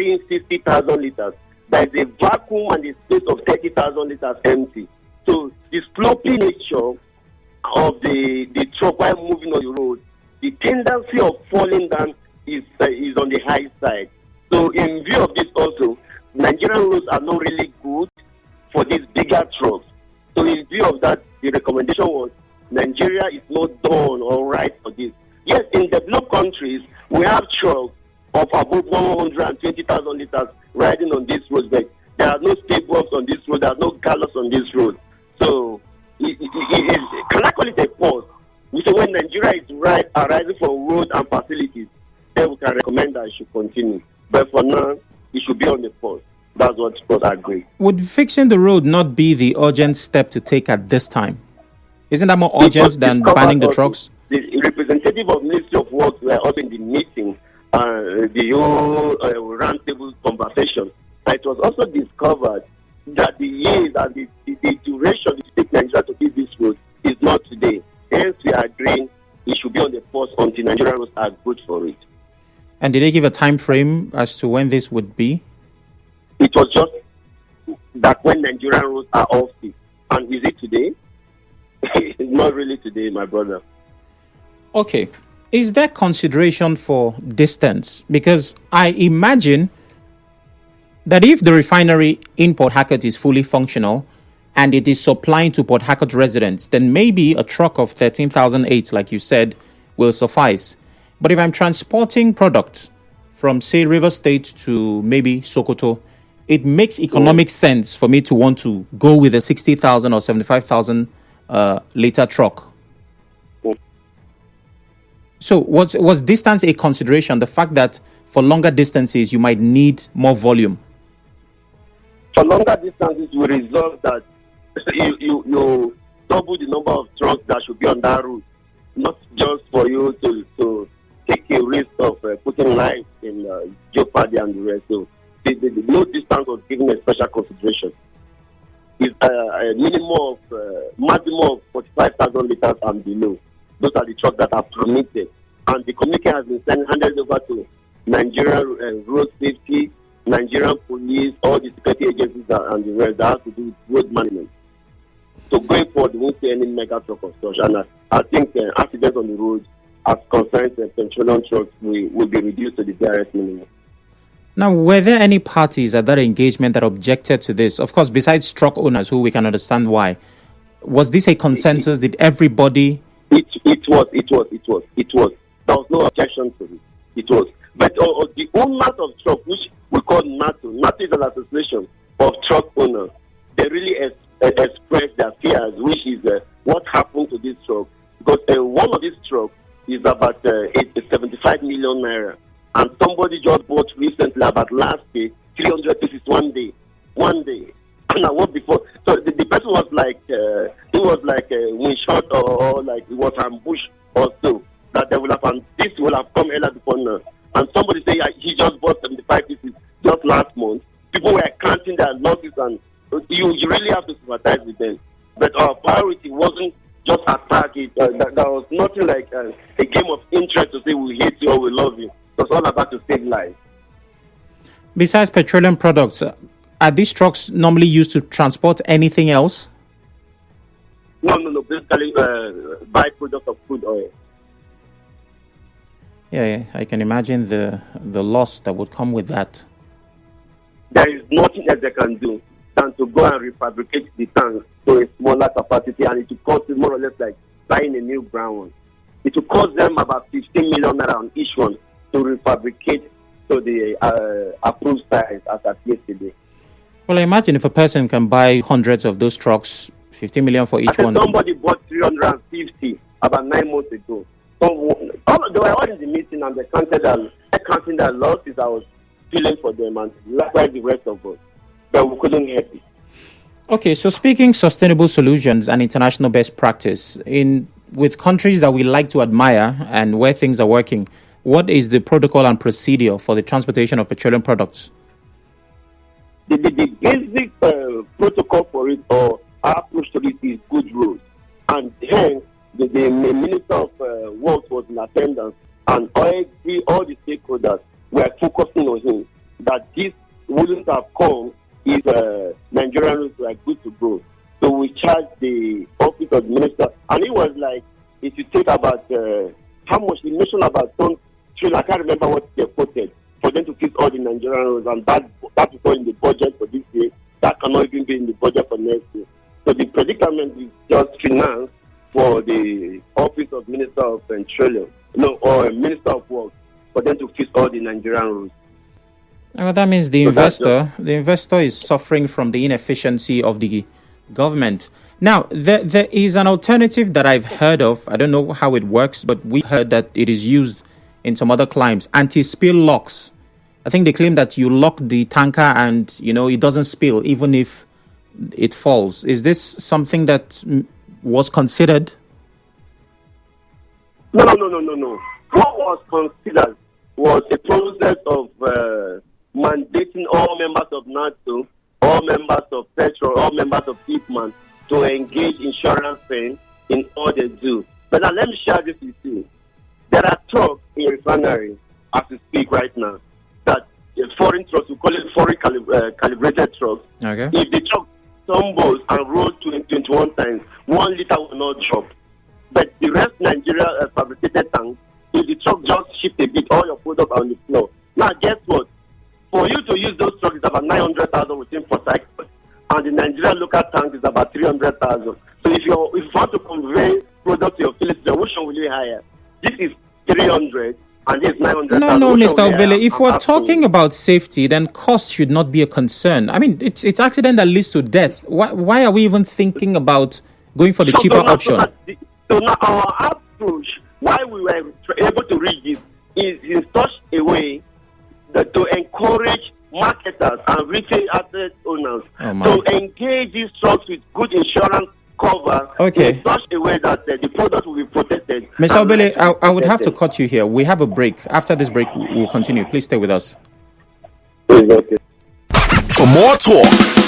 carrying 60,000 liters, there is a vacuum and a space of 30,000 liters empty. So the sloping nature of the truck while moving on the road, the tendency of falling down is on the high side. So in view of this also, Nigerian roads are not really good for these bigger trucks. So in view of that, the recommendation was Nigeria is not done or right for this. Yes, in developed countries, we have trucks of above 120,000 liters riding on this road, but there are no speed bumps on this road, there are no gallops on this road. So, can I call it a pause? We say when Nigeria is arising from road and facilities, then we can recommend that it should continue. But for now, it should be on the pause. That's what I agree. Would fixing the road not be the urgent step to take at this time? Isn't that more urgent than banning the trucks? The representative of Ministry of Works were also in the meeting, the whole roundtable conversation. It was also discovered that the years and the duration it takes Nigeria to build this road is not today. Hence, we are agreeing it should be on the pause until Nigerian roads are good for it. And did they give a time frame as to when this would be? It was just that when Nigerian roads are off it. And is it today? It's not really today, my brother. Okay. Is there consideration for distance? Because I imagine that if the refinery in Port Harcourt is fully functional and it is supplying to Port Harcourt residents, then maybe a truck of 13,008, like you said, will suffice. But if I'm transporting product from, say, River State to maybe Sokoto, it makes economic sense for me to want to go with a 60,000 or 75,000 liter truck. So was distance a consideration? The fact that for longer distances, you might need more volume? For longer distances, we resolve that you double the number of trucks that should be on that route, not just for you to take a risk of putting life in jeopardy and the rest. So the low distance was given a special consideration. It's a maximum of 45,000 liters and below. Those are the trucks that are permitted. And the communique has been handed over to Nigerian Road Safety, Nigerian Police, all the security agencies and the rest that have to do with road management. So going forward, we won't see any mega truck of such. And I think accidents on the road as concerns petroleum trucks will be reduced to the barest minimum. Now, were there any parties at that engagement that objected to this? Of course, besides truck owners, who we can understand why. Was this a consensus? Did everybody... It was. There was no objection to it. It was. But the owners of truck, which we call NATO is an association of truck owners, they really expressed their fears, which is what happened to this truck. Because one of these trucks is about 75 million naira. And somebody just bought recently, about last day, 300 pieces one day. And I worked before. So the person was like, windshot or like it was ambushed or so. That they will have, and this will have come earlier before now. And somebody say he just bought 75 pieces just last month. People were counting their losses, and you really have to sympathize with them. But our priority wasn't just attack it. There was nothing like a game of interest to say we hate you or we love you. It was all about to save lives. Besides petroleum products, are these trucks normally used to transport anything else? No. Basically, byproduct of crude oil. Yeah, I can imagine the loss that would come with that. There is nothing else they can do than to go and refabricate the tanks to a smaller capacity, and it will cost more or less like buying a new brown one. It will cost them about 15 million naira on each one to refabricate to the approved size as at yesterday. Well, I imagine if a person can buy hundreds of those trucks, 15 million for each one. Somebody bought 350 about 9 months ago. So they were all in the meeting and they counting their losses. I was feeling for them and likewise the rest of us. But we couldn't help it. Okay, so speaking sustainable solutions and international best practice, with countries that we like to admire and where things are working, what is the protocol and procedure for the transportation of petroleum products? The basic protocol for it or our approach to it is good rules. And hence, the Minister of Works was in attendance, and all the stakeholders were focusing on him that this office of the minister, and he was like, if you think about how much he mentioned about some I can't remember what they quoted for them to fix all the Nigerian roads, and that is not in the budget for this year. That cannot even be in the budget for next year. So the predicament is just finance for the office of Minister of Petroleum, or Minister of Works, for them to fix all the Nigerian roads. Well, that means the investor is suffering from the inefficiency of the government. Now, there is an alternative that I've heard of. I don't know how it works, but we heard that it is used in some other climes. Anti-spill locks. I think they claim that you lock the tanker and, it doesn't spill even if it falls. Is this something that was considered? No. What was considered was a process of mandating all members of NATO, all members of PETROAN, all members of PETROAN to engage insurance firms in all they do. But now let me share this with you. There are trucks in refinery as we speak right now that foreign trucks, we call it foreign calibrated trucks. Okay. If the truck stumbles and rolls 21 times, 1 liter will not drop. But the rest Nigeria fabricated tanks, if the truck just shift a bit, all your products are on the floor. Now guess what? For you to use those trucks, it's about 900,000 within 4 cycles, and the Nigerian local tank is about 300,000. So if you want to convey product to your filling station, which one will you hire? This is 300 and this is 900,000. No, Mr. Obele, if we're talking about safety, then cost should not be a concern. I mean, it's accident that leads to death. Why are we even thinking about going for the cheaper option? So now our approach, why we were able to reach this, is in such a way that to encourage marketers and retail asset owners to engage these trucks with good insurance cover in such a way that the product will be protected. Mr. Obele, I would have to cut you here. We have a break. After this break, we'll continue. Please stay with us. Okay. For more talk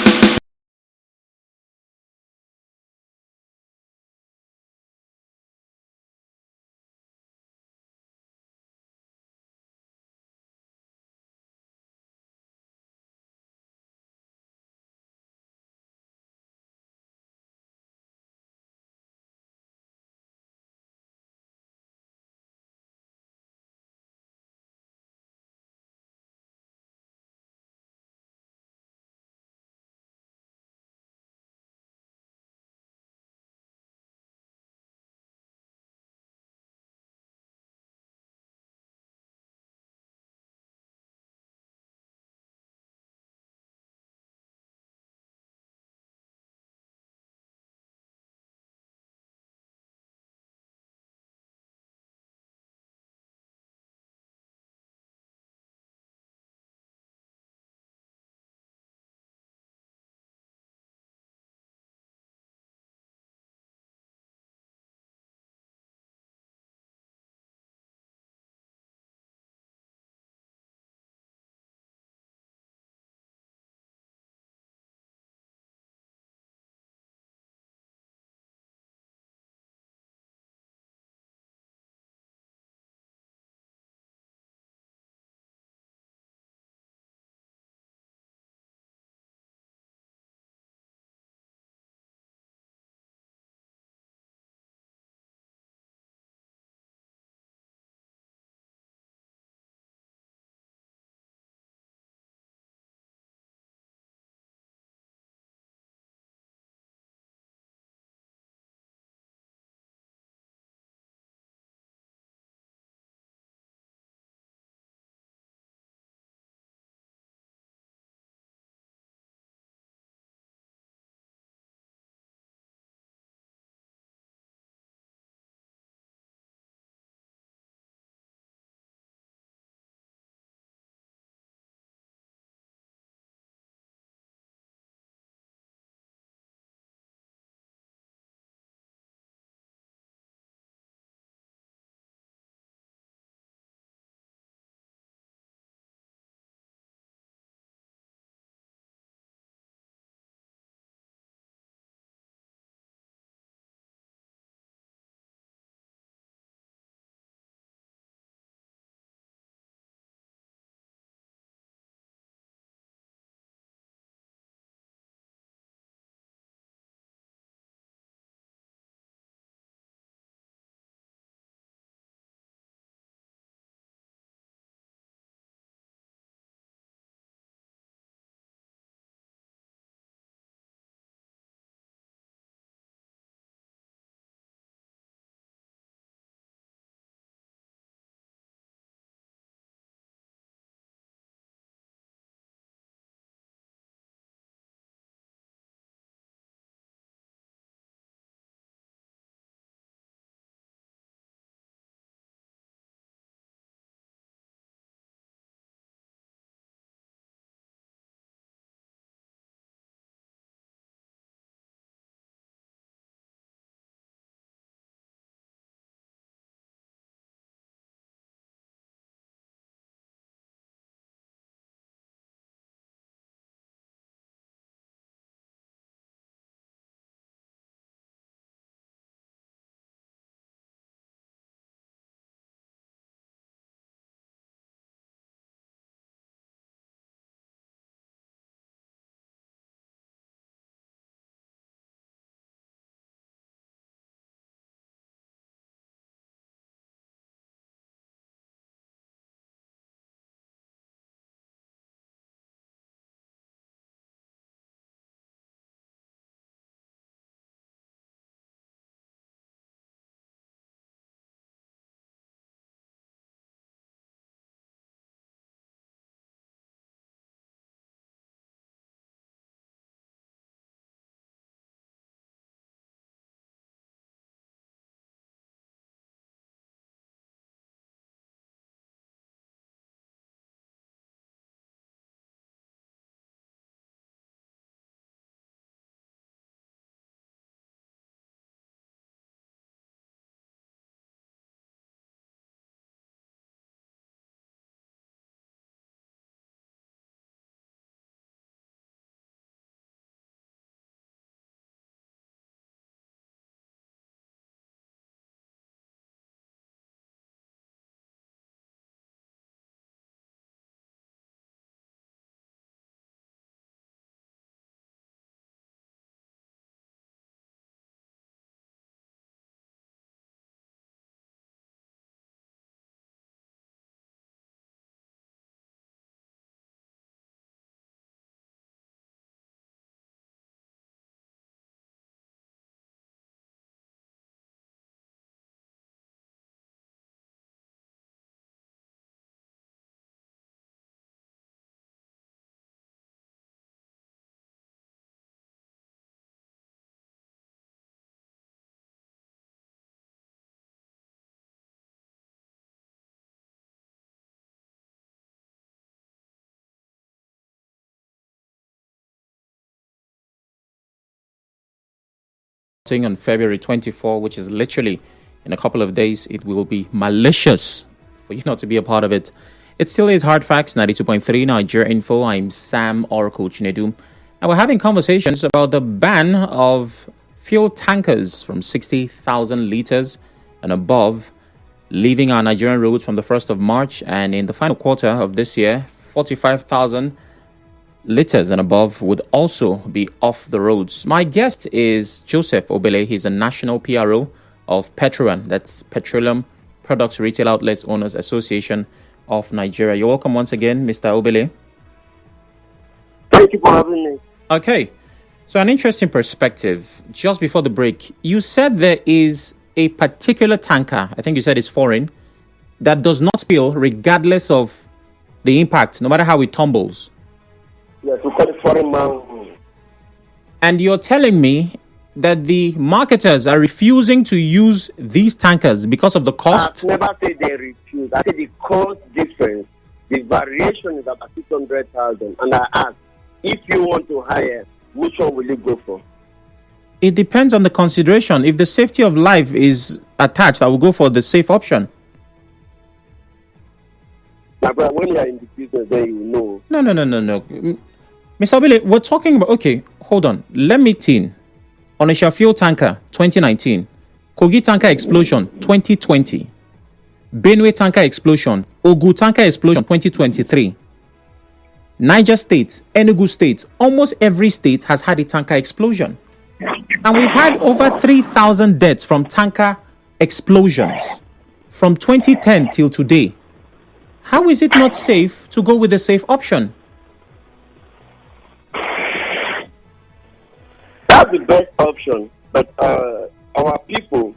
on February 24, which is literally in a couple of days. It will be malicious for you not to be a part of it. It still is Hard Facts, 92.3 Nigeria Info. I'm Sam Oracle Chinedu. And we're having conversations about the ban of fuel tankers from 60,000 liters and above leaving our Nigerian roads from the 1st of March. And in the final quarter of this year, 45,000 liters and above would also be off the roads. My guest is Joseph Obele. He's a national PRO of PETROAN, that's Petroleum Products Retail Outlets Owners Association of Nigeria. You're welcome once again, Mr. Obele. Thank you for having me. Okay, so an interesting perspective. Just before the break, you said there is a particular tanker, I think you said it's foreign, that does not spill regardless of the impact, no matter how it tumbles. Yes, we call it foreign man. And you're telling me that the marketers are refusing to use these tankers because of the cost? I've never said they refuse. I said the cost difference, the variation is about 600,000. And I asked, if you want to hire, which one will you go for? It depends on the consideration. If the safety of life is attached, I will go for the safe option. My brother, when you are in the business, then you know. No. Mr. Obele, we're talking about, okay, hold on. Let me tin. Onisha fuel tanker, 2019. Kogi tanker explosion, 2020. Benue tanker explosion. Ogu tanker explosion, 2023. Niger State, Enugu State, almost every state has had a tanker explosion. And we've had over 3,000 deaths from tanker explosions from 2010 till today. How is it not safe to go with the safe option? That's the best option. But our people,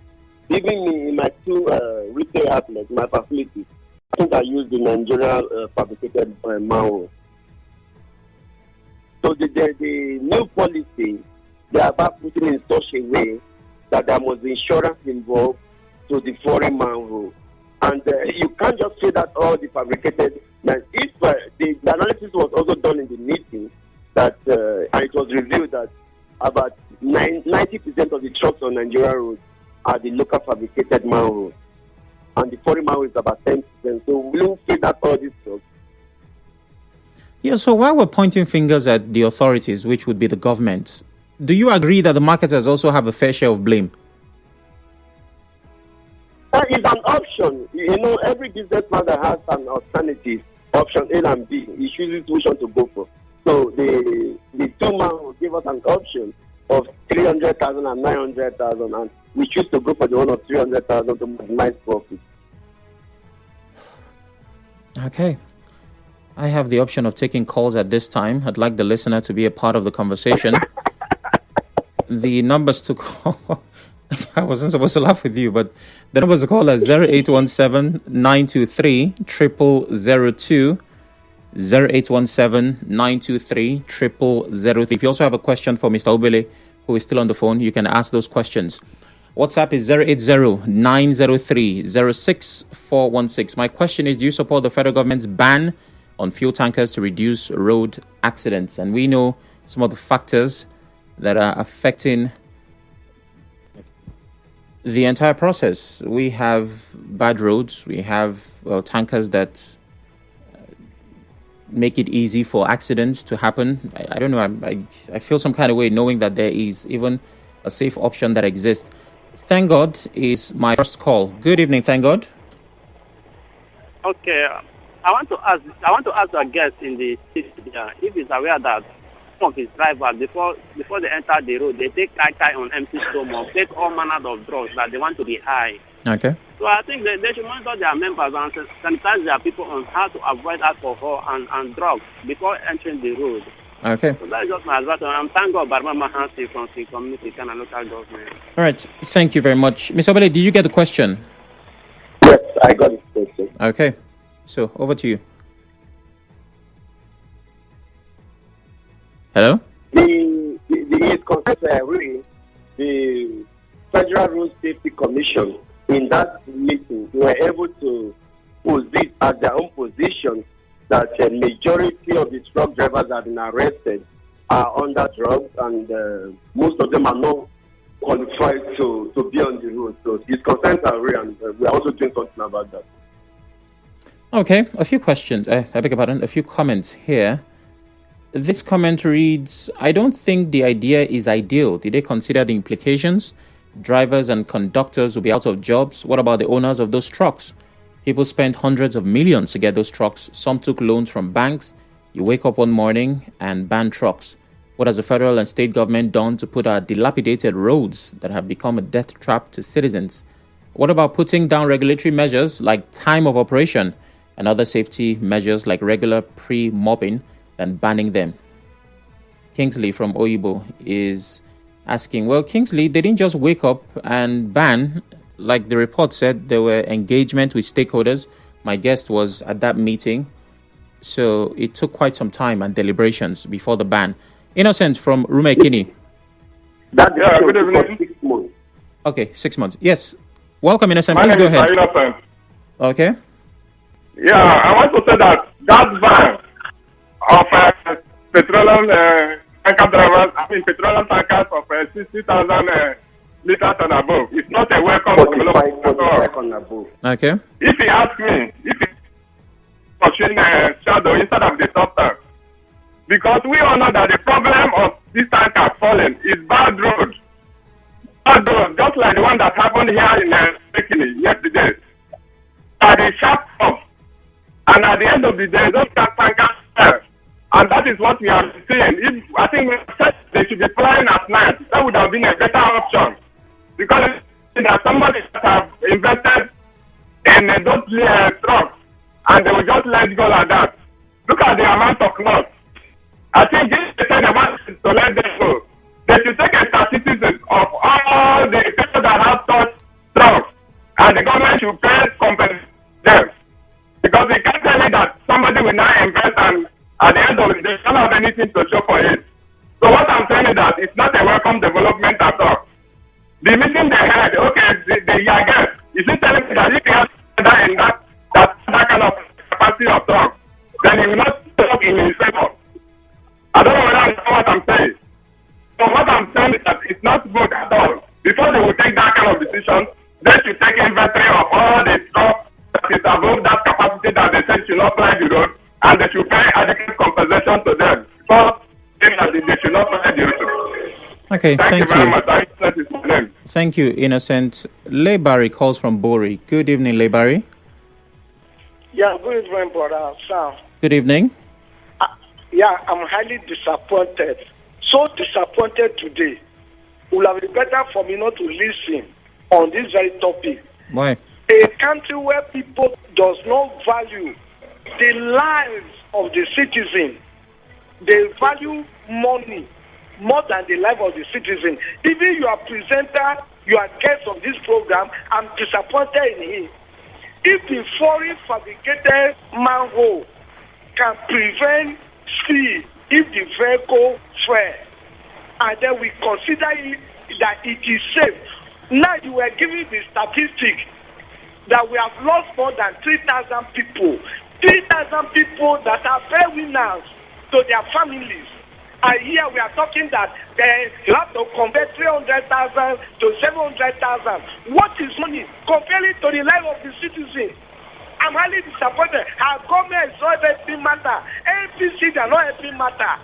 even me in my two retail outlets, my facilities, I think I use the Nigerian fabricated manhole. So the new policy, they are about putting in such a way that there must be insurance involved to the foreign manhole. And you can't just say that all the fabricated. Now, if the analysis was also done in the meeting, that and it was revealed that about 90% of the trucks on Nigerian roads are the local fabricated manholes, and the foreign manhole is about 10%. So we will say that all these trucks. Yeah, so while we're pointing fingers at the authorities, which would be the government, do you agree that the marketers also have a fair share of blame? That is an option. You know, every businessman that has an alternative, option A and B, he chooses which one to go for. So the two man will give us an option of 300,000 and 900,000, and we choose to go for the one of 300,000 to maximize profit. Okay. I have the option of taking calls at this time. I'd like the listener to be a part of the conversation. The numbers to call, I wasn't supposed to laugh with you, but the numbers to call are 0817-923-0002, 0817-923-0003. If you also have a question for Mr. Obele, who is still on the phone, you can ask those questions. WhatsApp is 080-903-06416. My question is, do you support the federal government's ban on fuel tankers to reduce road accidents? And we know some of the factors that are affecting the entire process. We have bad roads. We have tankers that make it easy for accidents to happen. I don't know. I feel some kind of way knowing that there is even a safe option that exists. Thank God is my first call. Good evening, thank God. Okay, I want to ask our guest in the city if he's aware that some of his drivers before they enter the road, they take kai on empty stomach, take all manner of drugs that they want to be high. Okay. So I think they should monitor their members and sanitize their people on how to avoid alcohol and drugs before entering the road. Okay. So that is just my advice. I'm thank God Barma Hansi from the community and local government. All right. Thank you very much. Mr. Obele, did you get the question? Yes, I got it. Okay. So, over to you. Hello? The Federal Road Safety Commission, in that meeting, were able to position at their own position that a majority of the truck drivers that have been arrested are under drugs, and most of them are not qualified to be on the road. So his concerns are real, and we are also doing something about that. Okay, a few questions. I beg your pardon, a few comments here. This comment reads, I don't think the idea is ideal. Did they consider the implications? Drivers and conductors will be out of jobs. What about the owners of those trucks? People spent hundreds of millions to get those trucks. Some took loans from banks. You wake up one morning and ban trucks. What has the federal and state government done to put our dilapidated roads that have become a death trap to citizens? What about putting down regulatory measures like time of operation and other safety measures like regular pre-mobbing than banning them? Kingsley from Oyibo is asking, well, Kingsley, they didn't just wake up and ban. Like the report said, there were engagement with stakeholders. My guest was at that meeting. So it took quite some time and deliberations before the ban. Innocent from Rumekini. That Yeah, good evening. 6 months. Okay, 6 months. Yes. Welcome, Innocent. My Please name go is ahead. Innocent. Okay. Yeah, I want to say that ban of petroleum tanker drivers, petroleum tankers of 60,000 liters and above, it's not a welcome development at all. 45 and above. Okay. If you ask me, if it's pushing shadow instead of the substance, because we all know that the problem of this tanker falling is bad road. Bad road, just like the one that happened here in Bikini yesterday. At the sharp off, and at the end of the day, those tankers fell. And that is what we are seeing. If I think we said they should be flying at night, that would have been a better option. Because there's somebody that have invested in those trucks, and they will just let go like that. Look at the amount of loss. I think this is the want to let them go. They should take a statistics of all the people that have such trucks, and the government should pay compensation them. Because they can't tell me that somebody will not invest and at the end of the day, they don't have anything to show for it. So what I'm saying is that it's not a welcome development at all. The meeting they had, okay, I guess, is it telling me that if you have that kind of capacity of talk, then he will not talk in his favor. I don't know whether you know what I'm saying. So what I'm saying is that it's not good at all. Before they will take that kind of decision, they should take inventory of all the stuff that is above that capacity that they said should not fly the road, and they should pay adequate compensation to them. So they should not fly the road. Okay, thank you very much. That is my name. Thank you, Innocent. Lebari calls from Bori. Good evening, Lebari. Yeah, good evening, brother Sam. Good evening. Yeah, I'm highly disappointed. So disappointed today. It would have been better for me not to listen on this very topic. Why? A country where people does not value the lives of the citizen. They value money more than the life of the citizen. Even your presenter, your guest of this program, I'm disappointed in him. If the foreign fabricated manhole can prevent speed if the vehicle fails, and then we consider it that it is safe. Now you were giving the statistic that we have lost more than 3,000 people. 3,000 people that are breadwinners to their families. And here we are talking that you have to convert 300,000 to 700,000. What is money comparing to the life of the citizen? I'm highly disappointed. Our government is not helping matter. APC, they are not helping matter.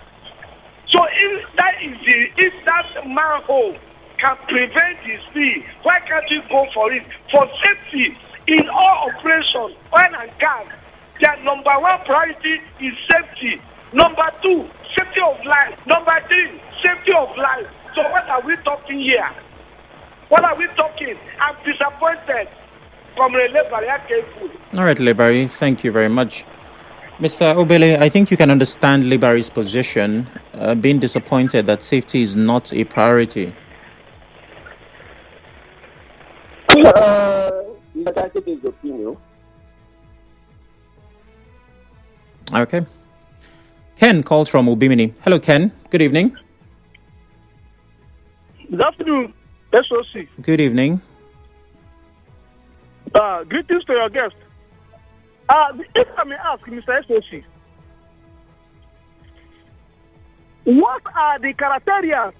So if that manhole can prevent the speed, why can't you go for it? For safety in all operations, oil and gas, their number one priority is safety. Number two, safety of life. Number three, safety of life. So what are we talking here? What are we talking? I'm disappointed. From All right, Lebari, thank you very much. Mr. Obele, I think you can understand Lebari's position, being disappointed that safety is not a priority. But I think his opinion. Okay. Ken calls from Ubimini. Hello, Ken. Good evening. Good afternoon, SOC. Good evening. Greetings to your guest. If I may ask, Mr. SOC, what are the criteria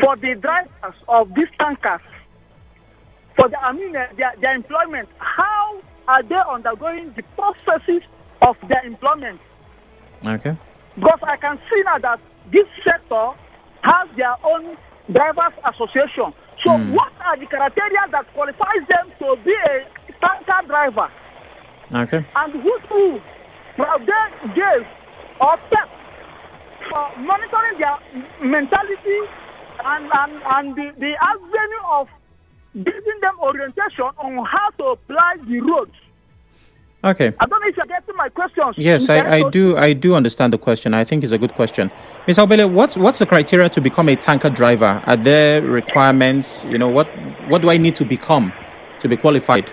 for the drivers of these tankers, for their employment. How are they undergoing the processes of their employment? Okay. Because I can see now that this sector has their own drivers association. So what are the criteria that qualifies them to be a tanker driver? Okay. And who have they gave or kept for monitoring their mentality and the avenue of giving them orientation on how to apply the roads? Okay. I don't know if you're getting my questions. Yes, I do understand the question. I think it's a good question. Ms. Obele, what's the criteria to become a tanker driver? Are there requirements? What do I need to become to be qualified?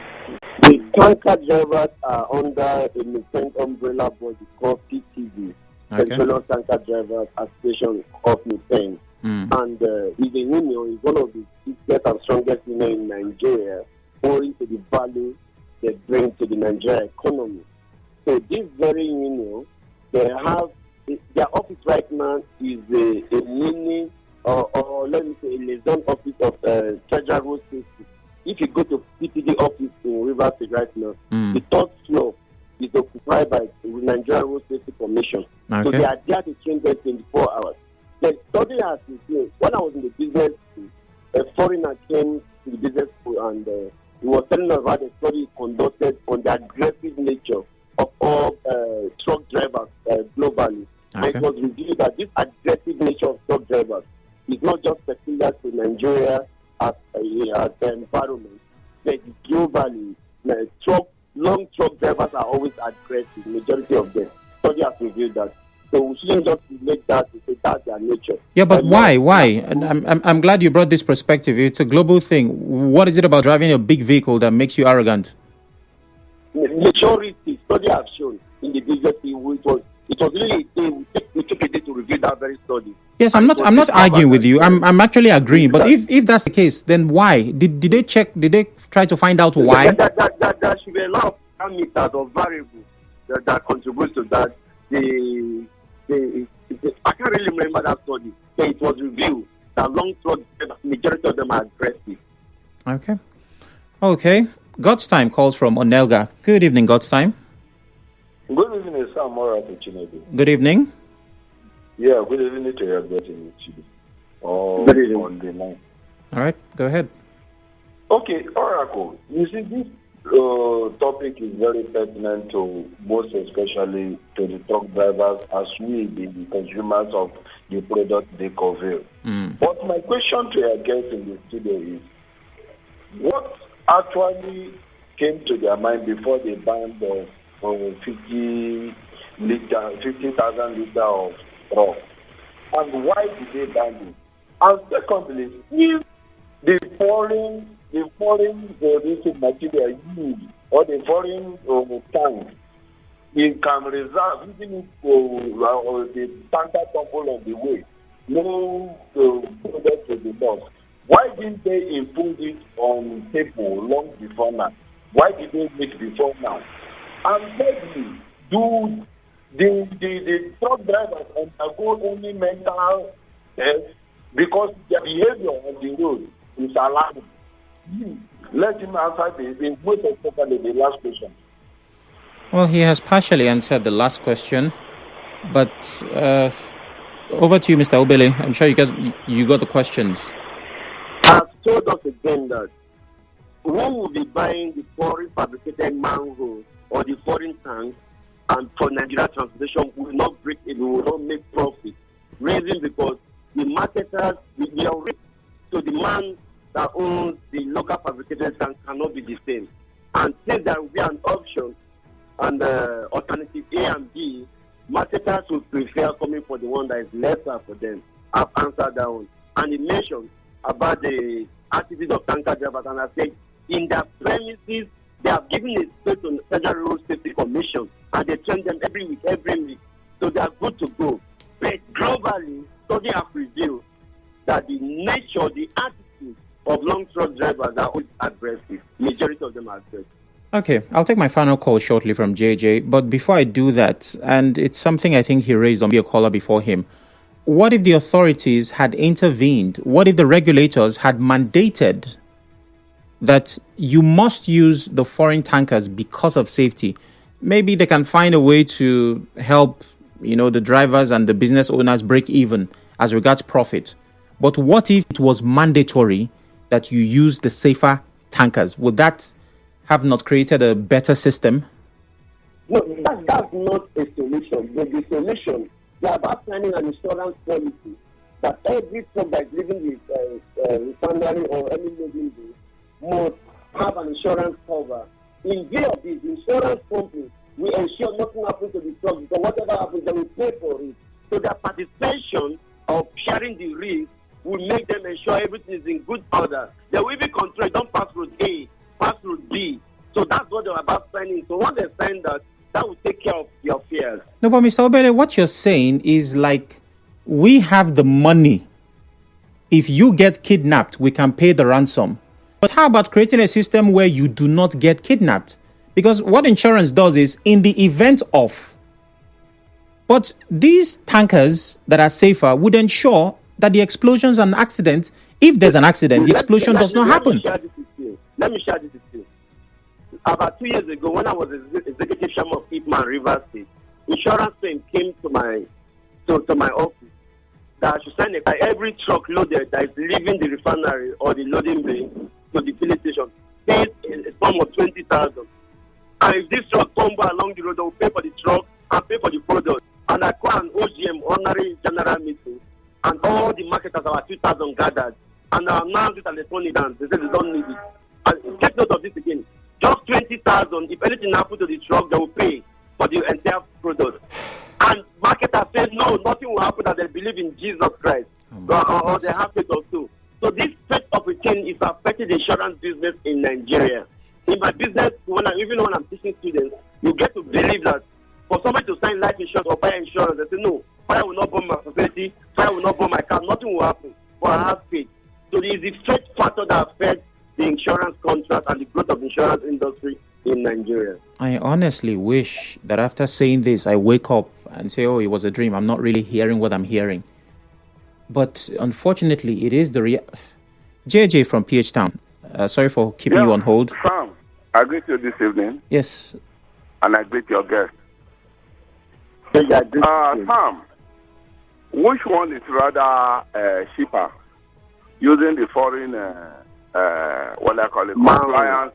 The tanker drivers are under a Lieutenant umbrella body called PTV, Petroleum Tanker Drivers Association of Lieutenant. And the union is one of the biggest and strongest union in Nigeria, owing to the value they bring to the Nigerian economy. So this very union, they have their office right now is a mini or let me say a liaison office of Treasury Road Safety. If you go to PTD office in Rivers State right now, the third floor is occupied by the Nigerian Road Safety Commission. So they are there to train them 24 hours. The study has been doing. When I was in the business school, a foreigner came to the business school and he was telling us about the study conducted on the aggressive nature of all truck drivers globally. And it was revealed that this aggressive nature of truck drivers is not just peculiar to Nigeria as the environment, but globally, long truck drivers are always aggressive, majority of them. Study has revealed that. So we shouldn't just make that to say that's their nature. Yeah, but why? And I'm glad you brought this perspective. It's a global thing. What is it about driving a big vehicle that makes you arrogant? Majority study have shown in the business it was really a day we took a day to review that very study. Yes, I'm not arguing with you. I'm actually agreeing. But if that's the case, then why? Did they check? Did they try to find out why? There should be a lot of parameters or variables that contribute to that. I can't really remember that study. It was revealed that long truck majority of them are aggressive. Okay. God's Time calls from Onelga. Good evening, God's Time. Good evening, Sam Mora to Chinedu. Good evening. Yeah, good evening to your getting Chinedu. On the line. All right, go ahead. Okay, Oracle. You see, this topic is very pertinent to most especially to the truck drivers as we, the consumers of the product they cover. But my question to your guests in the studio is, what actually came to their mind before they banned the 50,000 litre of truck? And why did they ban it? And secondly, if the foreign material used or the foreign tank, it can reserve even if the tanker tumble on the way, no product will be lost. Why didn't they impose it on people long before now? Why did they make before now? And thirdly, do the truck drivers undergo any mental health because their behavior on the road is alarming? Let him answer the most especially the last question. Well, he has partially answered the last question, but over to you, Mr. Obele. I'm sure you got the questions. I've told us again that who will be buying the foreign fabricated manhole or the foreign tanks and for Nigeria transportation will not break it, will not make profit. Reason because the marketers they are rich, so the man that owns the local fabricated tank cannot be the same. And since there will be an option and alternative A and B, marketers will prefer coming for the one that is lesser for them. I've answered that one. And he mentioned about the activities of tanker drivers, and I said in their premises they have given a space on the Federal Road Safety Commission and they train them every week. So they are good to go. But globally, study have revealed that the nature, the attitude of long truck drivers are always aggressive. Majority of them are aggressive. Okay, I'll take my final call shortly from JJ. But before I do that, and it's something I think he raised on be a caller before him, what if the authorities had intervened? What if the regulators had mandated that you must use the foreign tankers because of safety? Maybe they can find a way to help, the drivers and the business owners break even as regards profit. But what if it was mandatory that you use the safer tankers? Would that have not created a better system? No, that's not a solution. But the solution is about planning an insurance policy that every truck that is leaving the refinery or any loading bay must have an insurance cover. In view of this, the insurance company will ensure nothing happens to the truck, because whatever happens, they will pay for it. So their participation of sharing the risk will make them ensure everything is in good order. They will even control, don't pass road A, pass road B. So that's what they're about signing. So once they sign that will take care of your fears. No, but Mr. Obele, what you're saying is like, we have the money. If you get kidnapped, we can pay the ransom. But how about creating a system where you do not get kidnapped? Because what insurance does is, in the event of... But these tankers that are safer would ensure that the explosions and accidents, if there's an accident, the explosion does not happen. Let me share this with you. About 2 years ago, when I was executive chairman of Ipman River State, insurance team came to my office that I should sign every truck loaded that is leaving the refinery or the loading bay to the filling station pays a sum of 20,000. And if this truck tumble along the road, they will pay for the truck and pay for the product. And I call an OGM, ordinary general meeting, and all the marketers, about 2,000 gathered. And I announced it at the phone dance. They said they don't need it. And take note of this again. Just 20,000. If anything happens to the truck, they will pay for the entire product. And marketers said, no, nothing will happen, that they believe in Jesus Christ. Or they have faith also. So this faith of a chain is affecting the insurance business in Nigeria. In my business, even when I'm teaching students, you get to believe that for somebody to sign life insurance or fire insurance, they say, no, fire will not burn my facility, fire will not burn my car, nothing will happen. But I have faith. So there is the faith factor that affects the insurance contract and the growth of the insurance industry in Nigeria. I honestly wish that after saying this, I wake up and say, oh, it was a dream. I'm not really hearing what I'm hearing. But unfortunately, it is the JJ from PH Town. Sorry for keeping you on hold. Sam, I greet you this evening. Yes. And I greet your guest. Sam, which one is rather cheaper? Using the foreign, what I call it, compliance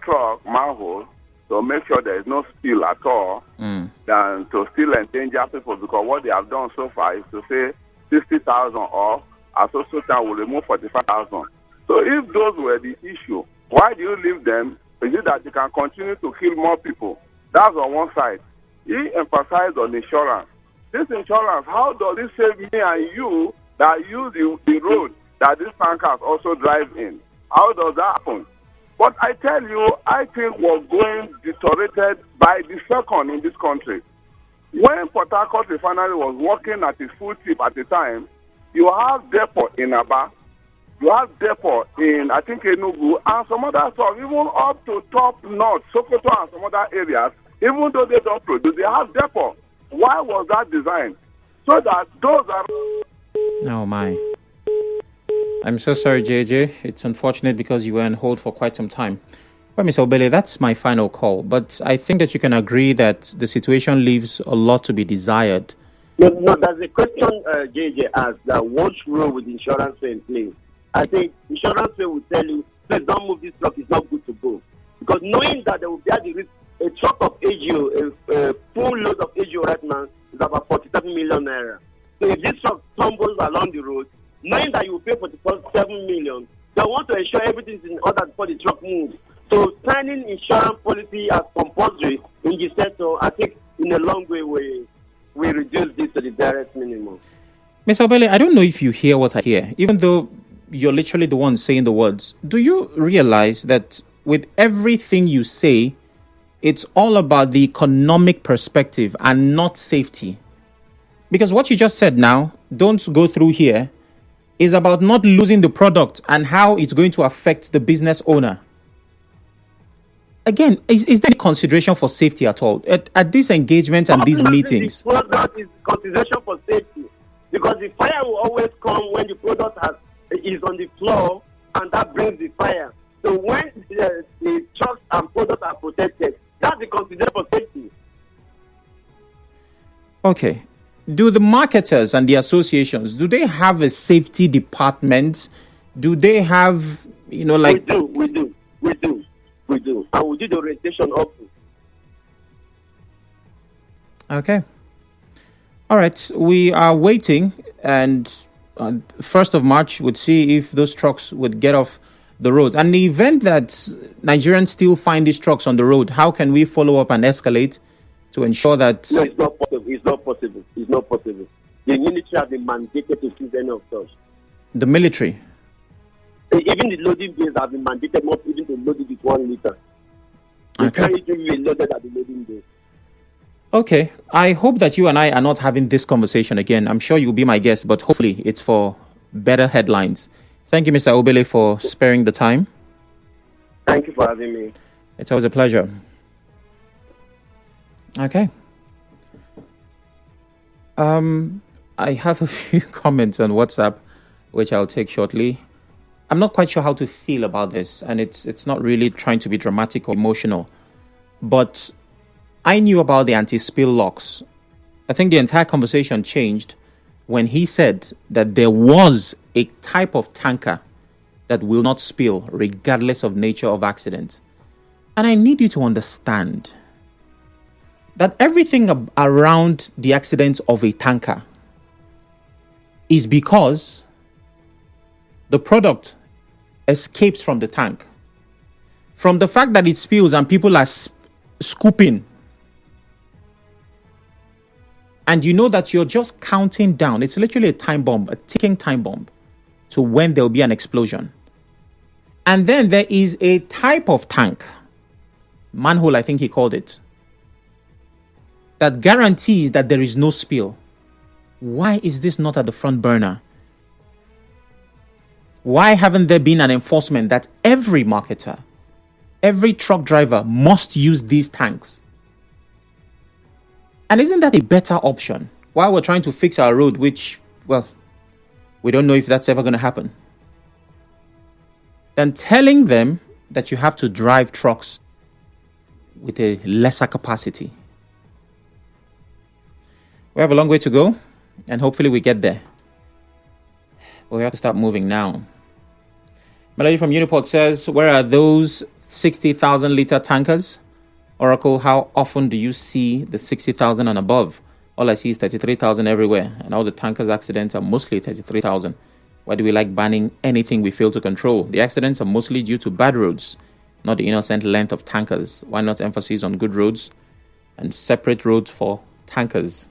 truck, manhole, to make sure there is no spill at all, than to still endanger people, because what they have done so far is to say 60,000 off, associate will remove 45,000. So if those were the issue, why do you leave them? Is it that you can continue to kill more people? That's on one side. He emphasized on insurance. This insurance, how does it save me and you that use the road that these tankers also drive in? How does that happen? But I tell you, I think we're going deteriorated by the second in this country. When Port Harcourt refinery was working at its full tip at the time, you have depot in Aba, you have depot in, I think, Enugu, and some other stuff, even up to top north, Sokoto and some other areas, even though they don't produce, they have depot. Why was that designed? So that those are... Oh, my. I'm so sorry, JJ. It's unfortunate because you were on hold for quite some time. Well, Mr. Obele, that's my final call. But I think that you can agree that the situation leaves a lot to be desired. No, there's a question JJ asked, that what role would insurance in play? I think insurance will tell you, please don't move this truck, it's not good to go. Because knowing that there will be the risk, a truck of AGO, a full load of AGO right now is about 47 million naira. So if this truck tumbles along the road, knowing that you will pay 47 million, they want to ensure everything is in order before the truck moves. So signing insurance policy as compulsory in the sector, I think in a long way we reduce this to the direct minimum. Mr. Obele, I don't know if you hear what I hear, even though you're literally the one saying the words. Do you realize that with everything you say, it's all about the economic perspective and not safety? Because what you just said now, don't go through here, is about not losing the product and how it's going to affect the business owner. again, is there any consideration for safety at all at these engagements and these meetings? The product is consideration for safety, because the fire will always come when the product is on the floor, and that brings the fire. So when the trucks and products are protected, that's the consideration for safety. Okay. Do the marketers and the associations, do they have a safety department? Do they have, like... We do. And we do the orientation also. Okay. All right. We are waiting, and 1st of March would see if those trucks would get off the road. And the event that Nigerians still find these trucks on the road, how can we follow up and escalate to ensure that... No, it's not possible. It's not possible. The military have been mandated to seize any of those. The military? Even the loading bays have been mandated not even to load it with 1 liter. You can't even be loaded at the loading bay. Okay. I hope that you and I are not having this conversation again. I'm sure you'll be my guest, but hopefully it's for better headlines. Thank you, Mr. Obele, for sparing the time. Thank you for having me. It's always a pleasure. Okay. I have a few comments on WhatsApp, which I'll take shortly. I'm not quite sure how to feel about this, and it's not really trying to be dramatic or emotional, but I knew about the anti-spill locks. I think the entire conversation changed when he said that there was a type of tanker that will not spill regardless of nature of accident. And I need you to understand that everything around the accident of a tanker is because the product escapes from the tank. From the fact that it spills and people are scooping, and you know that you're just counting down. It's literally a time bomb, a ticking time bomb, to when there will be an explosion. And then there is a type of tank, manhole I think he called it, that guarantees that there is no spill. Why is this not at the front burner? Why haven't there been an enforcement that every marketer, every truck driver must use these tanks? And isn't that a better option while we're trying to fix our road, which, well, we don't know if that's ever going to happen, than telling them that you have to drive trucks with a lesser capacity? We have a long way to go, and hopefully we get there. But we have to start moving now. Melody from Uniport says, where are those 60,000 litre tankers? Oracle, how often do you see the 60,000 and above? All I see is 33,000 everywhere, and all the tankers accidents are mostly 33,000. Why do we like banning anything we fail to control? The accidents are mostly due to bad roads, not the innocent length of tankers. Why not emphasis on good roads and separate roads for tankers?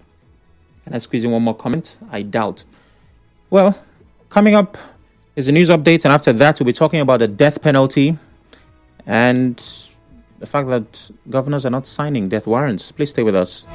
Can I squeeze in one more comment? I doubt. Well, coming up is a news update, and after that we'll be talking about the death penalty and the fact that governors are not signing death warrants. Please stay with us.